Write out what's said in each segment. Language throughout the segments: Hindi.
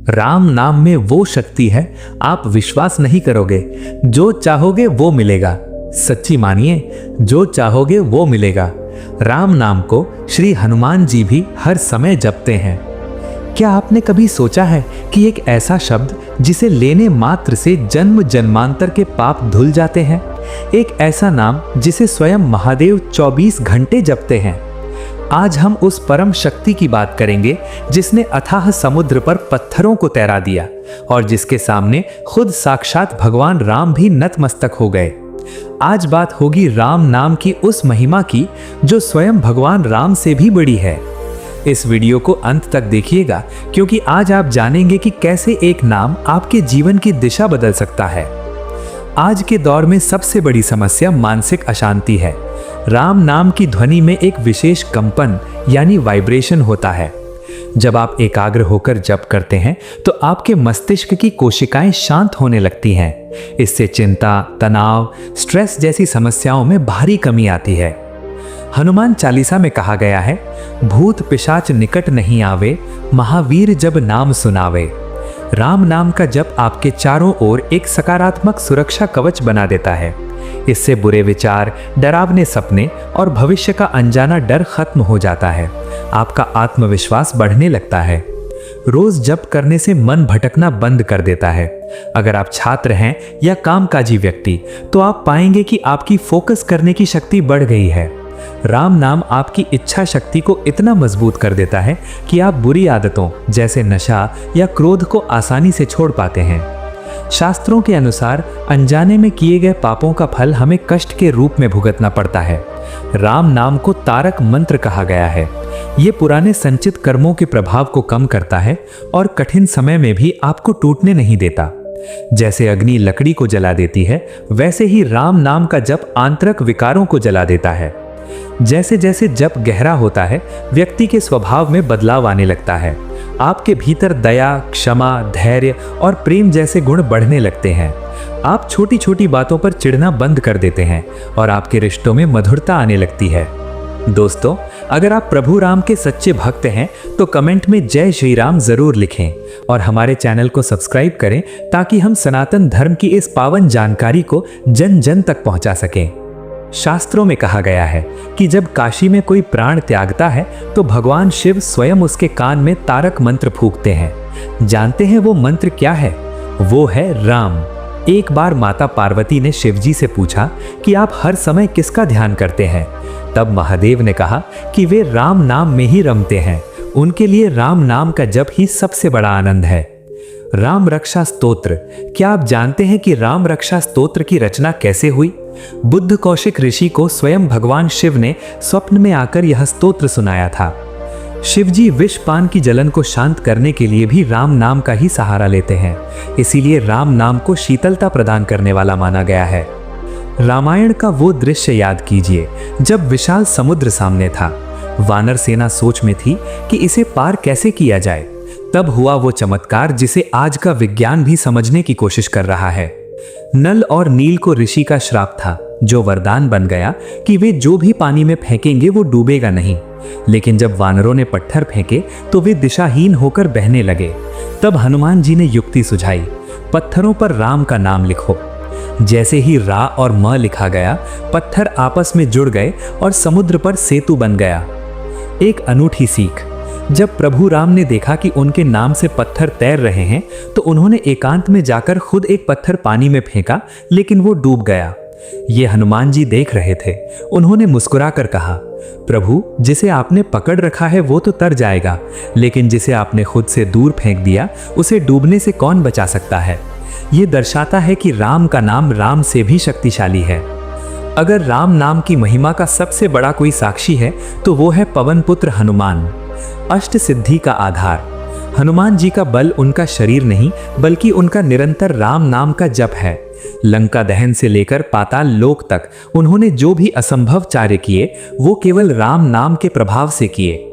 राम नाम में वो शक्ति है, आप विश्वास नहीं करोगे। जो चाहोगे वो मिलेगा। सच्ची मानिए, जो चाहोगे वो मिलेगा। राम नाम को श्री हनुमान जी भी हर समय जपते हैं। क्या आपने कभी सोचा है कि एक ऐसा शब्द जिसे लेने मात्र से जन्म जन्मांतर के पाप धुल जाते हैं, एक ऐसा नाम जिसे स्वयं महादेव 24 घंटे जपते हैं। आज हम उस परम शक्ति की बात करेंगे जिसने अथाह समुद्र पर पत्थरों को तैरा दिया और जिसके सामने खुद साक्षात भगवान राम भी नतमस्तक हो गए। आज बात होगी राम नाम की उस महिमा की जो स्वयं भगवान राम से भी बड़ी है। इस वीडियो को अंत तक देखिएगा, क्योंकि आज आप जानेंगे कि कैसे एक नाम आपके जीवन की दिशा बदल सकता है। आज के दौर में सबसे बड़ी समस्या मानसिक अशांति है। राम नाम की ध्वनि में एक विशेष कंपन यानी वाइब्रेशन होता है। जब आप एकाग्र होकर जप करते हैं तो आपके मस्तिष्क की कोशिकाएं शांत होने लगती हैं। इससे चिंता, तनाव, स्ट्रेस जैसी समस्याओं में भारी कमी आती है। हनुमान चालीसा में कहा गया है, भूत पिशाच निकट नहीं आवे, महावीर जब नाम सुनावे। राम नाम का जप आपके चारों ओर एक सकारात्मक सुरक्षा कवच बना देता है। इससे बुरे विचार, डरावने सपने और भविष्य का अनजाना डर खत्म हो जाता है। आपका आत्मविश्वास बढ़ने लगता है। रोज जप करने से मन भटकना बंद कर देता है। अगर आप छात्र हैं या कामकाजी व्यक्ति, तो आप पाएंगे कि आपकी फोकस करने की शक्ति बढ़ गई है। राम नाम आपकी इच्छा शक्ति को इतना मजबूत कर देता है कि आप बुरी आदतों जैसे नशा या क्रोध को आसानी से छोड़ पाते हैं। शास्त्रों के अनुसार अनजाने में किए गए पापों का फल हमें कष्ट के रूप में भुगतना पड़ता है। राम नाम को तारक मंत्र कहा गया है। ये पुराने संचित कर्मों के प्रभाव को कम करता है और कठिन समय में भी आपको टूटने नहीं देता। जैसे अग्नि लकड़ी को जला देती है, वैसे ही राम नाम का जप आंतरिक विकारों को जला देता है। जैसे जैसे जप गहरा होता है, व्यक्ति के स्वभाव में बदलाव आने लगता है। आपके भीतर दया, क्षमा, धैर्य और प्रेम जैसे गुण बढ़ने लगते हैं। आप छोटी छोटी बातों पर चिढ़ना बंद कर देते हैं और आपके रिश्तों में मधुरता आने लगती है। दोस्तों, अगर आप प्रभु राम के सच्चे भक्त हैं तो कमेंट में जय श्री राम जरूर लिखें और हमारे चैनल को सब्सक्राइब करें ताकि हम सनातन धर्म की इस पावन जानकारी को जन जन तक पहुंचा सकें। शास्त्रों में कहा गया है कि जब काशी में कोई प्राण त्यागता है तो भगवान शिव स्वयं उसके कान में तारक मंत्र फूंकते हैं। जानते हैं वो मंत्र क्या है? वो है राम। एक बार माता पार्वती ने शिवजी से पूछा कि आप हर समय किसका ध्यान करते हैं? तब महादेव ने कहा कि वे राम नाम में ही रमते हैं। उनके लिए राम नाम का जप ही सबसे बड़ा आनंद है। राम रक्षा स्तोत्र। क्या आप जानते हैं कि राम रक्षा स्तोत्र की रचना कैसे हुई? बुद्ध कौशिक ऋषि को स्वयं भगवान शिव ने स्वप्न में आकर यह स्तोत्र सुनाया था। शिवजी विष पान की जलन को शांत करने के लिए भी राम नाम का ही सहारा लेते हैं। इसीलिए राम नाम को शीतलता प्रदान करने वाला माना गया है। रामायण का वो दृश्य याद कीजिए जब विशाल समुद्र सामने था। वानर सेना सोच में थी कि इसे पार कैसे किया जाए। तब हुआ वो चमत्कार जिसे आज का विज्ञान भी समझने की कोशिश कर रहा है। नल और नील को ऋषि का श्राप था, जो वरदान बन गया कि वे जो भी पानी में फेंकेंगे वो डूबेगा नहीं। लेकिन जब वानरों ने पत्थर फेंके तो वे दिशाहीन होकर बहने लगे। तब हनुमान जी ने युक्ति सुझाई, पत्थरों पर राम का नाम लिखो। जैसे ही रा और म लिखा गया, पत्थर आपस में जुड़ गए और समुद्र पर सेतु बन गया। एक अनूठी सीख। जब प्रभु राम ने देखा कि उनके नाम से पत्थर तैर रहे हैं तो उन्होंने एकांत में जाकर खुद एक पत्थर पानी में फेंका, लेकिन वो डूब गया। ये हनुमान जी देख रहे थे। उन्होंने मुस्कुराकर कहा, प्रभु, जिसे आपने पकड़ रखा है वो तो तर जाएगा, लेकिन जिसे आपने खुद से दूर फेंक दिया उसे डूबने से कौन बचा सकता है। ये दर्शाता है कि राम का नाम राम से भी शक्तिशाली है। अगर राम नाम की महिमा का सबसे बड़ा कोई साक्षी है तो वो है पवन पुत्र हनुमान, अष्ट सिद्धि का आधार। हनुमान जी का बल उनका शरीर नहीं बल्कि उनका निरंतर राम नाम का जप है। लंका दहन से लेकर पाताल लोक तक उन्होंने जो भी असंभव कार्य किए वो केवल राम नाम के प्रभाव से किए।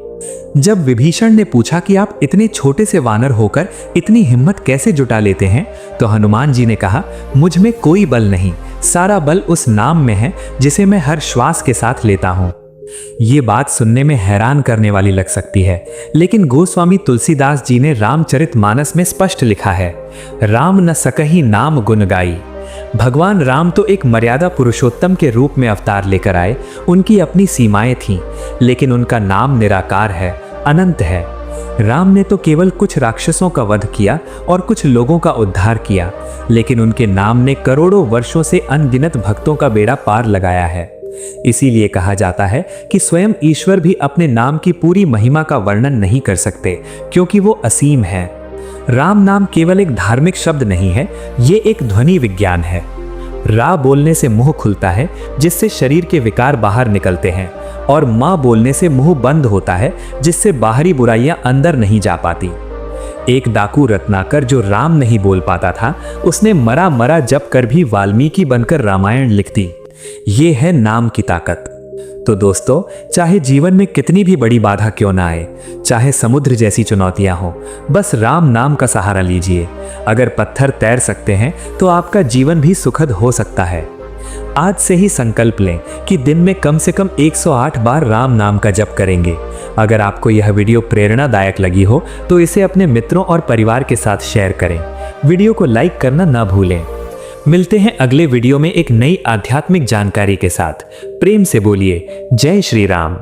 जब विभीषण ने पूछा कि आप इतने छोटे से वानर होकर इतनी हिम्मत कैसे जुटा लेते हैं, तो हनुमान जी ने कहा, मुझ में कोई बल नहीं, सारा बल उस नाम में है जिसे मैं हर श्वास के साथ लेता हूँ। ये बात सुनने में हैरान करने वाली लग सकती है, लेकिन गोस्वामी तुलसीदास जी ने रामचरितमानस में स्पष्ट लिखा है, राम न सकहि नाम गुण गाई। भगवान राम तो एक मर्यादा पुरुषोत्तम के रूप में अवतार लेकर आए। उनकी अपनी सीमाएं थीं, लेकिन उनका नाम निराकार है, अनंत है। राम ने तो केवल कुछ राक्षसों का वध किया और कुछ लोगों का उद्धार किया, लेकिन उनके नाम ने करोड़ों वर्षों से अनगिनत भक्तों का बेड़ा पार लगाया है। इसीलिए कहा जाता है कि स्वयं ईश्वर भी अपने नाम की पूरी महिमा का वर्णन नहीं कर सकते, क्योंकि वो असीम है। राम नाम केवल एक धार्मिक शब्द नहीं है, ये एक ध्वनि विज्ञान है। रा बोलने से मुंह खुलता है, जिससे शरीर के विकार बाहर निकलते हैं, और मां बोलने से मुंह बंद होता है, जिससे बाहरी बुराइयां अंदर नहीं जा पाती। एक डाकू रत्नाकर जो राम नहीं बोल पाता था, उसने मरा मरा जप कर भी वाल्मीकि बनकर रामायण लिख दी। ये है नाम की ताकत। तो दोस्तों, चाहे जीवन में कितनी भी बड़ी बाधा क्यों ना आए, चाहे समुद्र जैसी चुनौतियां हो, बस राम नाम का सहारा लीजिए। अगर पत्थर तैर सकते हैं तो आपका जीवन भी सुखद हो सकता है। आज से ही संकल्प लें कि दिन में कम से कम 108 बार राम नाम का जप करेंगे। अगर आपको यह वीडियो प्रेरणादायक लगी हो तो इसे अपने मित्रों और परिवार के साथ शेयर करें। वीडियो को लाइक करना ना भूलें। मिलते हैं अगले वीडियो में एक नई आध्यात्मिक जानकारी के साथ। प्रेम से बोलिए जय श्री राम।